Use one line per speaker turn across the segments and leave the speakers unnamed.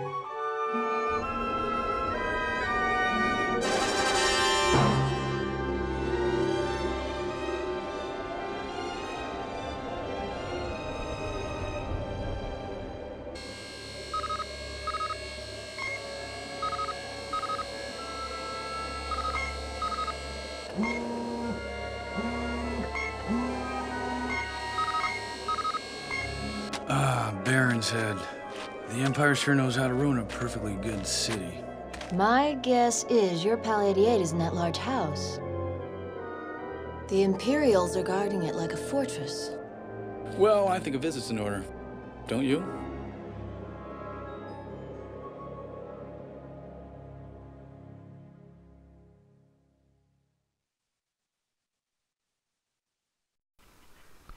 Ah, Baron's Head. The Empire sure knows how to ruin a perfectly good city.
My guess is your Pal 88 is in that large house. The Imperials are guarding it like a fortress.
Well, I think a visit's in order. Don't you?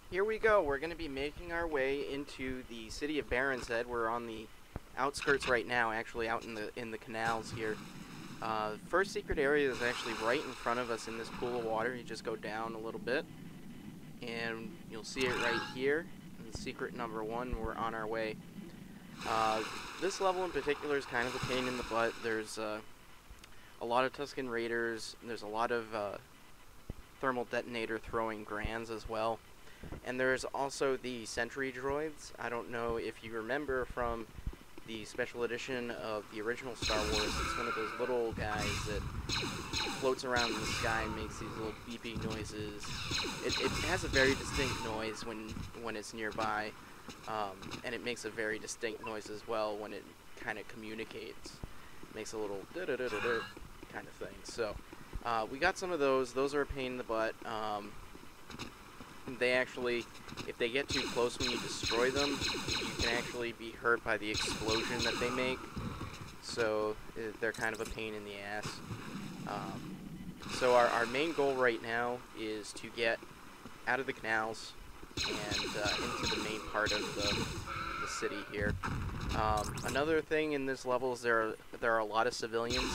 Here we go. We're going to be making our way into the city of Baron's Head. We're on the outskirts right now, actually out in the canals here. First secret area is actually right in front of us in this pool of water. You just go down a little bit, and you'll see it right here. And secret number 1, we're on our way. This level in particular is kind of a pain in the butt. There's a lot of Tusken Raiders. There's a lot of thermal detonator throwing Grands as well. And there's also the sentry droids. I don't know if you remember from the special edition of the original Star Wars. It's one of those little guys that floats around in the sky and makes these little beeping noises. It has a very distinct noise when it's nearby, and it makes a very distinct noise as well when it kind of communicates. It makes a little da-da-da-da-da kind of thing. So we got some of those. Those are a pain in the butt. They actually, if they get too close when you destroy them, you can actually be hurt by the explosion that they make. So they're kind of a pain in the ass. So our main goal right now is to get out of the canals and into the main part of the city here. Another thing in this level is there are a lot of civilians,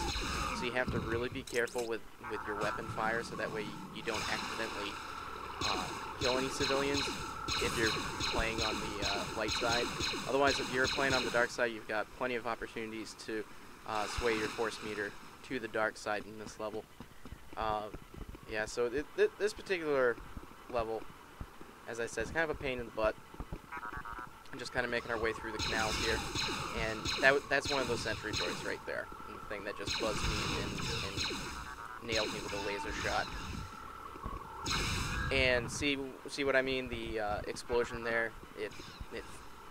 so you have to really be careful with your weapon fire, so that way you don't accidentally kill any civilians if you're playing on the light side. Otherwise, if you're playing on the dark side, you've got plenty of opportunities to sway your force meter to the dark side in this level. Yeah, so this particular level, as I said, is kind of a pain in the butt. I'm just kind of making our way through the canals here, and that's one of those sentry droids right there, the thing that just buzzed me and nailed me with a laser shot. And see what I mean? The explosion there,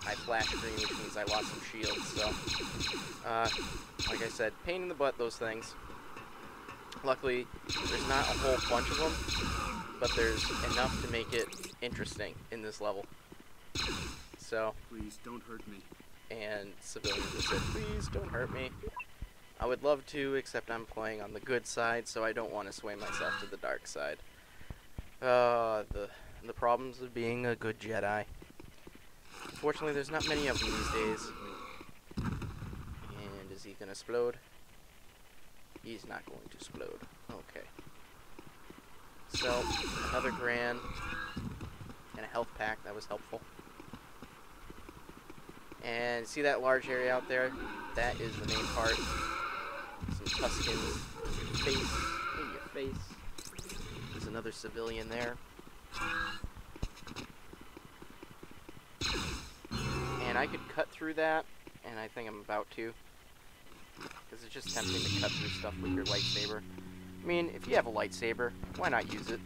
I flash green, which means I lost some shields. So, like I said, pain in the butt, those things. Luckily, there's not a whole bunch of them, but there's enough to make it interesting in this level. So,
Please don't hurt me.
and civilians just said, please don't hurt me. I would love to, except I'm playing on the good side, so I don't want to sway myself to the dark side. The problems of being a good Jedi. Fortunately, there's not many of them these days. And is he gonna explode? He's not going to explode. Okay. So, another Grand and a health pack. That was helpful. And see that large area out there? That is the main part. Some Tuskens in your face. There's another civilian there. And I could cut through that, and I think I'm about to. Because it's just tempting to cut through stuff with your lightsaber. I mean, if you have a lightsaber, why not use it?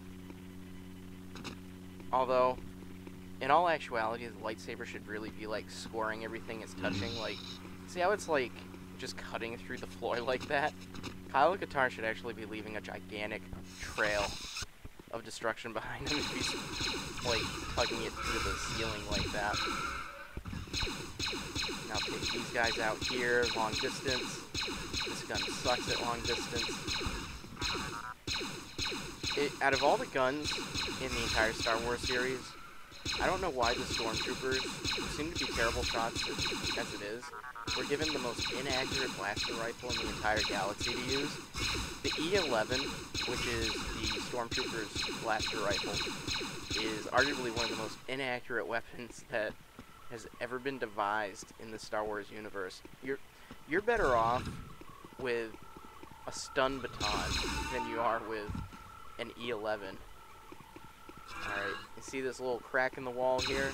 Although, in all actuality, the lightsaber should really be like scoring everything it's touching. Like, see how it's like just cutting through the floor like that? Kyle Katarn should actually be leaving a gigantic trail of destruction behind him if he's like tugging it through the ceiling like that. Now take these guys out here, long distance. This gun sucks at long distance. Out of all the guns in the entire Star Wars series, I don't know why the Stormtroopers, who seem to be terrible shots as it is, were given the most inaccurate blaster rifle in the entire galaxy to use. The E11, which is the Stormtrooper's blaster rifle, is arguably one of the most inaccurate weapons that has ever been devised in the Star Wars universe. you're better off with a stun baton than you are with an E11. Alright, you see this little crack in the wall here?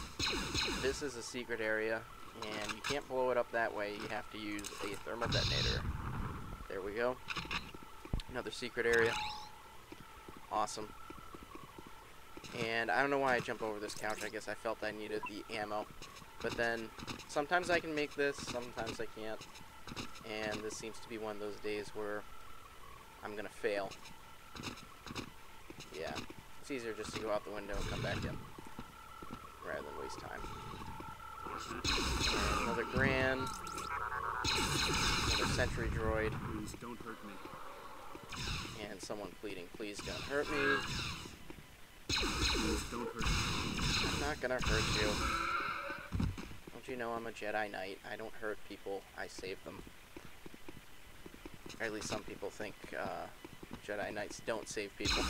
This is a secret area, and you can't blow it up that way. You have to use a thermal detonator. There we go. Another secret area. Awesome. And I don't know why I jumped over this couch. I guess I felt I needed the ammo. But then, sometimes I can make this, sometimes I can't. And this seems to be one of those days where I'm gonna fail. Yeah. It's easier just to go out the window and come back in, rather than waste time. And another Gran. Another sentry droid.
Please don't hurt me.
And someone pleading, please don't hurt me.
Please don't hurt me.
I'm not gonna hurt you. Don't you know I'm a Jedi Knight? I don't hurt people, I save them. Or at least some people think Jedi Knights don't save people.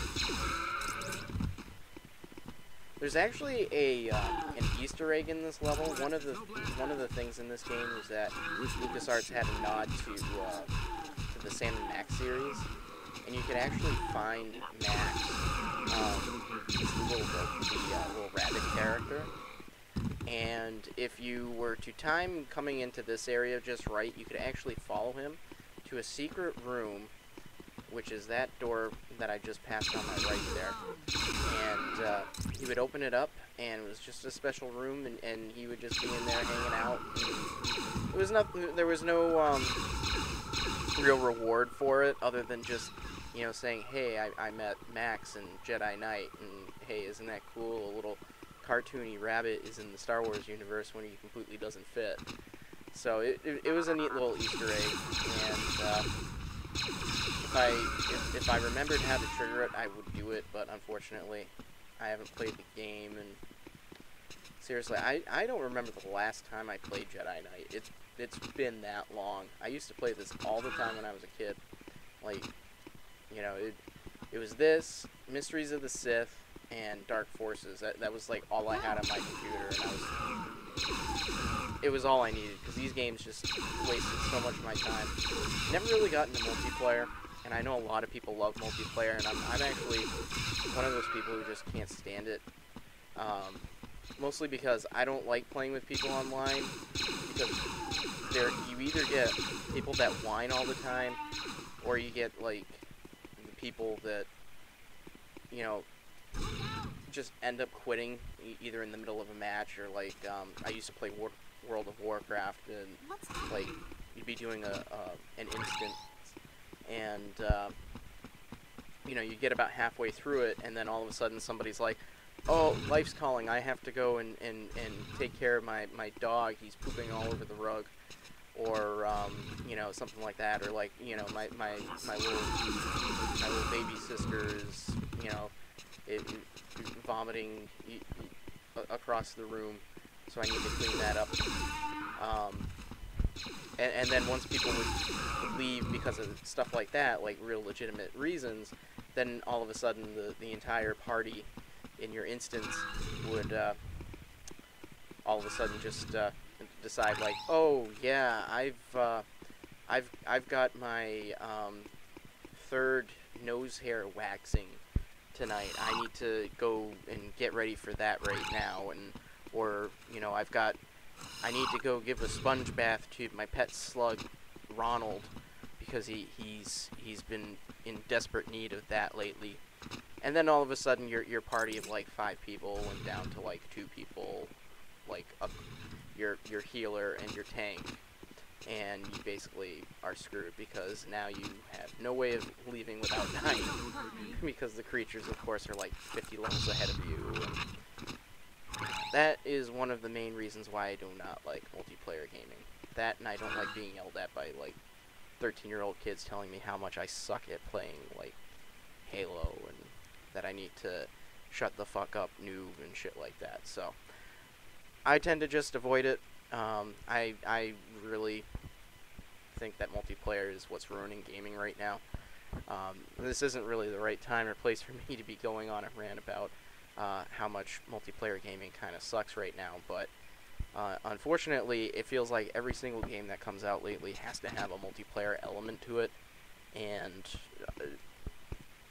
There's actually an Easter egg in this level. One of the things in this game is that LucasArts had a nod to the Sam and Max series, and you can actually find Max, the little rabbit character. And if you were to time coming into this area just right, you could actually follow him to a secret room, which is that door that I just passed on my right there. And he would open it up, and it was just a special room, and he would just be in there hanging out. It was there was no real reward for it, other than just, you know, saying, hey, I met Max and Jedi Knight, and hey, isn't that cool? A little cartoony rabbit is in the Star Wars universe when he completely doesn't fit. So it was a neat little Easter egg, and if I remembered how to trigger it, I would do it, but unfortunately, I haven't played the game, and seriously, I don't remember the last time I played Jedi Knight. It's been that long. I used to play this all the time when I was a kid. Like, you know, it was this, Mysteries of the Sith, and Dark Forces. That was like all I had on my computer, and it was all I needed, because these games just wasted so much of my time. Never really got into multiplayer, and I know a lot of people love multiplayer, and I'm actually one of those people who just can't stand it. Mostly because I don't like playing with people online, because you either get people that whine all the time, or you get like people that, you know, just end up quitting either in the middle of a match, or like I used to play World of Warcraft, and like you'd be doing an instant, and you know, you get about halfway through it, and then all of a sudden somebody's like, oh, life's calling, I have to go and take care of my dog, he's pooping all over the rug, or you know, something like that, or like, you know, my little baby sister is, you know, vomiting across the room, so I need to clean that up. And then once people would leave because of stuff like that, like real legitimate reasons, then all of a sudden the entire party in your instance would all of a sudden just decide, like, oh yeah, I've got my third nose hair waxing tonight. I need to go and get ready for that right now, and or, you know, I need to go give a sponge bath to my pet slug, Ronald, because he's been in desperate need of that lately. And then all of a sudden your party of like 5 people went down to like 2 people, like your healer and your tank, and you basically are screwed, because now you have no way of leaving without dying, because the creatures, of course, are like 50 levels ahead of you. And that is one of the main reasons why I do not like multiplayer gaming. That, and I don't like being yelled at by like 13-year-old kids telling me how much I suck at playing like Halo, and that I need to shut the fuck up, noob, and shit like that. So I tend to just avoid it. I really think that multiplayer is what's ruining gaming right now. This isn't really the right time or place for me to be going on a rant about how much multiplayer gaming kind of sucks right now, but Unfortunately, it feels like every single game that comes out lately has to have a multiplayer element to it, and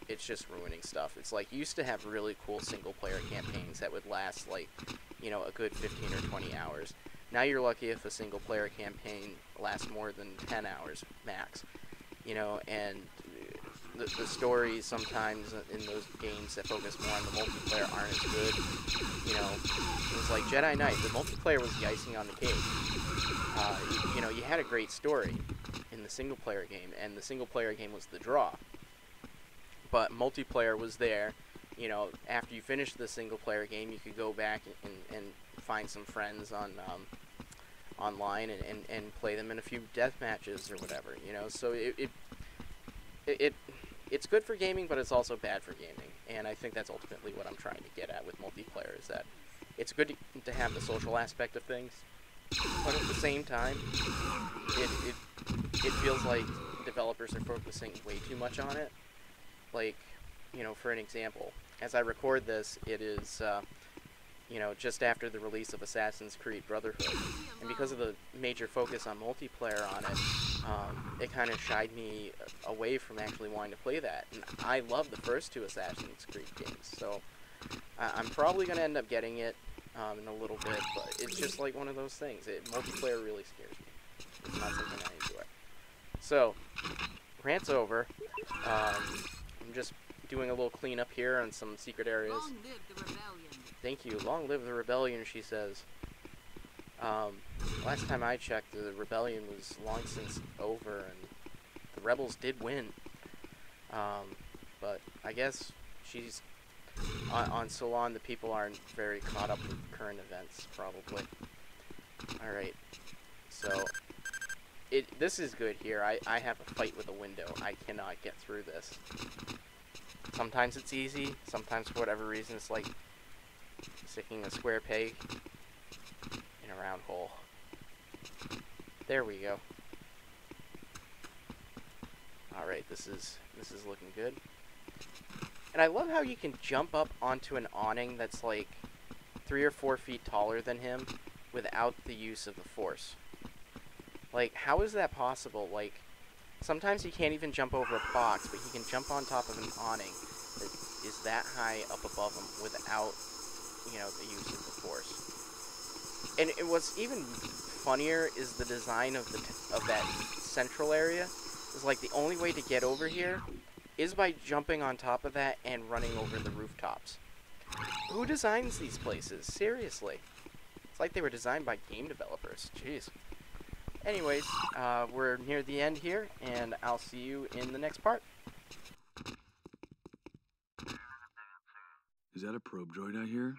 it's just ruining stuff. It's like, you used to have really cool single-player campaigns that would last, like, you know, a good 15 or 20 hours. Now you're lucky if a single-player campaign lasts more than 10 hours max, you know, and the stories sometimes in those games that focus more on the multiplayer aren't as good. You know, it was like Jedi Knight. The multiplayer was the icing on the cake. You know, you had a great story in the single-player game, and the single-player game was the draw. But multiplayer was there. You know, after you finished the single-player game, you could go back and find some friends on online and play them in a few death matches or whatever. You know, so it's good for gaming, but it's also bad for gaming. And I think that's ultimately what I'm trying to get at with multiplayer, is that it's good to have the social aspect of things, but at the same time, it feels like developers are focusing way too much on it. Like, you know, for an example, as I record this, it is, you know, just after the release of Assassin's Creed Brotherhood, and because of the major focus on multiplayer on it, it kind of shied me away from actually wanting to play that. And I love the first two Assassin's Creed games, so I'm probably going to end up getting it in a little bit, but it's just like one of those things. Multiplayer really scares me. It's not something I enjoy. So, rant's over. I'm just doing a little cleanup here on some secret areas.
Long live the rebellion.
Thank you. Long live the rebellion, she says. Last time I checked, the rebellion was long since over, and the rebels did win. But I guess she's on Solon. The people aren't very caught up with current events, probably. All right. So this is good here. I have a fight with a window. I cannot get through this. Sometimes it's easy. Sometimes, for whatever reason, it's like sticking a square peg in a round hole. There we go. All right, this is looking good. And I love how you can jump up onto an awning that's like 3 or 4 feet taller than him without the use of the Force. Like, how is that possible? Like, sometimes he can't even jump over a box, but he can jump on top of an awning that is that high up above him without, you know, the use of the Force. And what's even funnier is the design of that central area. Is like the only way to get over here is by jumping on top of that and running over the rooftops. Who designs these places? Seriously. It's like they were designed by game developers. Jeez. Anyways, we're near the end here, and I'll see you in the next part.
Is that a probe droid I hear?